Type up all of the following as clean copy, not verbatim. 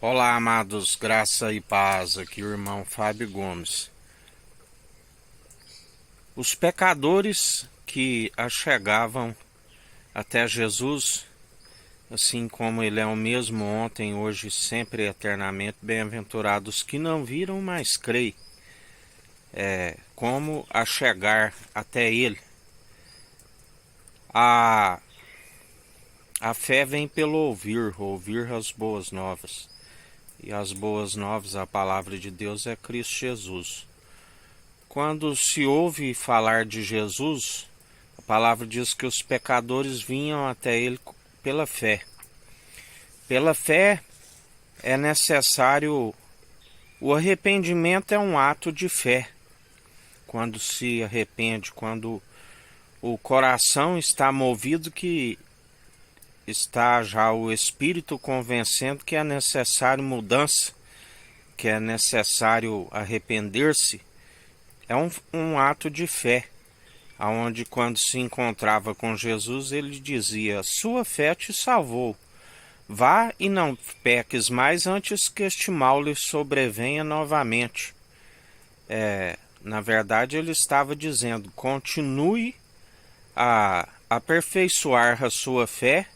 Olá, amados, graça e paz, aqui o irmão Fábio Gomes. Os pecadores que achegavam até Jesus, assim como ele é o mesmo ontem, hoje, sempre, eternamente, bem-aventurados que não viram, mas creem, como achegar até ele. A, a fé vem pelo ouvir as boas novas. E as boas novas, a palavra de Deus é Cristo Jesus. Quando se ouve falar de Jesus, a palavra diz que os pecadores vinham até ele pela fé. Pela fé é necessário, o arrependimento é um ato de fé. Quando se arrepende, quando o coração está movido, que está já o Espírito convencendo que é necessário mudança, que é necessário arrepender-se, é um ato de fé. Aonde quando se encontrava com Jesus, ele dizia: sua fé te salvou. Vá e não peques mais antes que este mal lhe sobrevenha novamente. Na verdade, ele estava dizendo: continue a aperfeiçoar a sua fé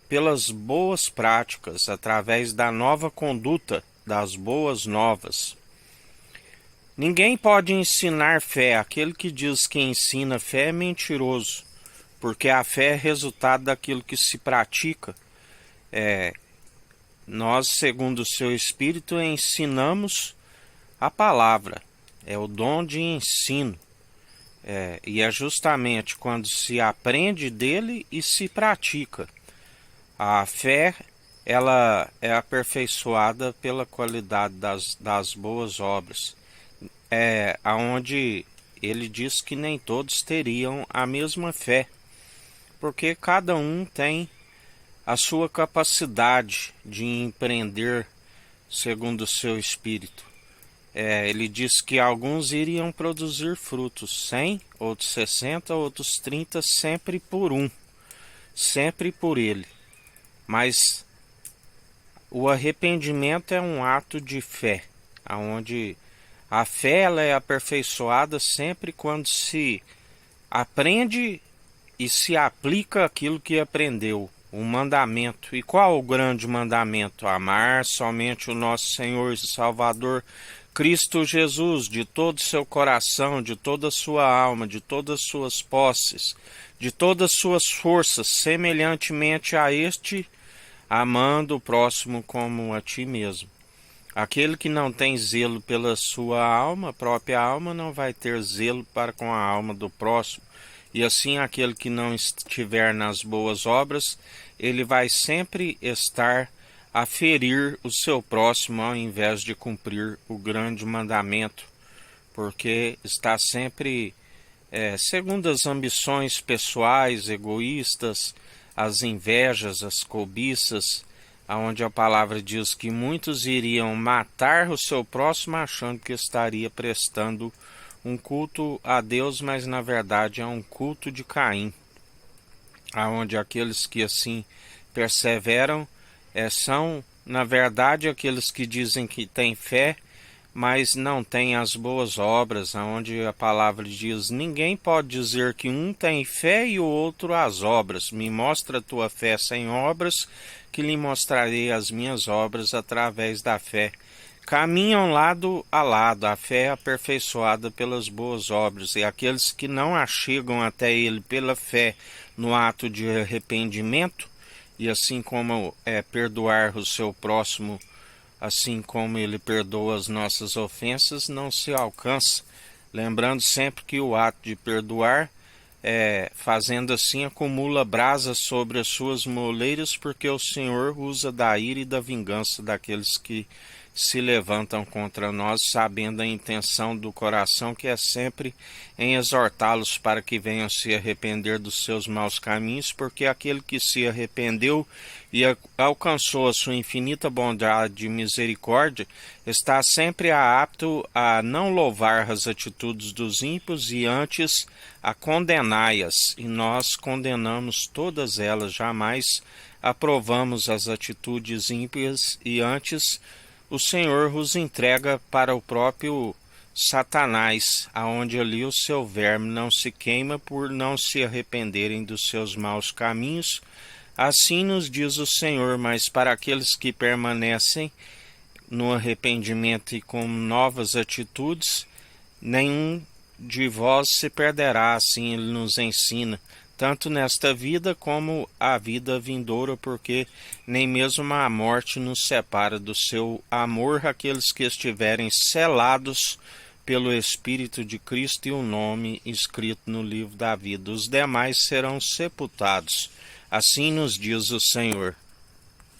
pelas boas práticas, através da nova conduta, das boas novas. Ninguém pode ensinar fé. Aquele que diz que ensina fé é mentiroso, porque a fé é resultado daquilo que se pratica. Nós, segundo o seu Espírito, ensinamos a palavra. É o dom de ensino. E é justamente quando se aprende dele e se pratica. A fé, ela é aperfeiçoada pela qualidade das boas obras. Aonde ele diz que nem todos teriam a mesma fé, porque cada um tem a sua capacidade de empreender segundo o seu espírito. Ele diz que alguns iriam produzir frutos, 100, outros 60, outros 30, sempre por um, sempre por ele. Mas o arrependimento é um ato de fé, aonde a fé ela é aperfeiçoada sempre quando se aprende e se aplica aquilo que aprendeu, o mandamento. E qual o grande mandamento? Amar somente o nosso Senhor e Salvador Cristo Jesus, de todo o seu coração, de toda a sua alma, de todas as suas posses, de todas as suas forças, semelhantemente a este, amando o próximo como a ti mesmo. Aquele que não tem zelo pela sua alma, própria alma, não vai ter zelo para com a alma do próximo. E assim, aquele que não estiver nas boas obras, ele vai sempre estar a ferir o seu próximo ao invés de cumprir o grande mandamento, porque está sempre segundo as ambições pessoais, egoístas, as invejas, as cobiças, aonde a palavra diz que muitos iriam matar o seu próximo achando que estaria prestando um culto a Deus, mas na verdade é um culto de Caim, aonde aqueles que assim perseveram são, na verdade, aqueles que dizem que têm fé, mas não têm as boas obras, aonde a palavra diz: ninguém pode dizer que um tem fé e o outro as obras. Me mostra a tua fé sem obras, que lhe mostrarei as minhas obras através da fé. Caminham lado a lado, a fé é aperfeiçoada pelas boas obras, e aqueles que não achegam até ele pela fé no ato de arrependimento, e assim como perdoar o seu próximo, assim como ele perdoa as nossas ofensas, não se alcança. Lembrando sempre que o ato de perdoar, fazendo assim, acumula brasa sobre as suas moleiras, porque o Senhor usa da ira e da vingança daqueles que se levantam contra nós, sabendo a intenção do coração, que é sempre em exortá-los para que venham se arrepender dos seus maus caminhos, porque aquele que se arrependeu e alcançou a sua infinita bondade e misericórdia, está sempre apto a não louvar as atitudes dos ímpios e antes a condená-las, e nós condenamos todas elas, jamais aprovamos as atitudes ímpias e antes o Senhor os entrega para o próprio Satanás, aonde ali o seu verme não se queima por não se arrependerem dos seus maus caminhos. Assim nos diz o Senhor, mas para aqueles que permanecem no arrependimento e com novas atitudes, nenhum de vós se perderá, assim ele nos ensina, tanto nesta vida como a vida vindoura, porque nem mesmo a morte nos separa do seu amor, aqueles que estiverem selados pelo Espírito de Cristo e o nome escrito no livro da vida. Os demais serão sepultados. Assim nos diz o Senhor.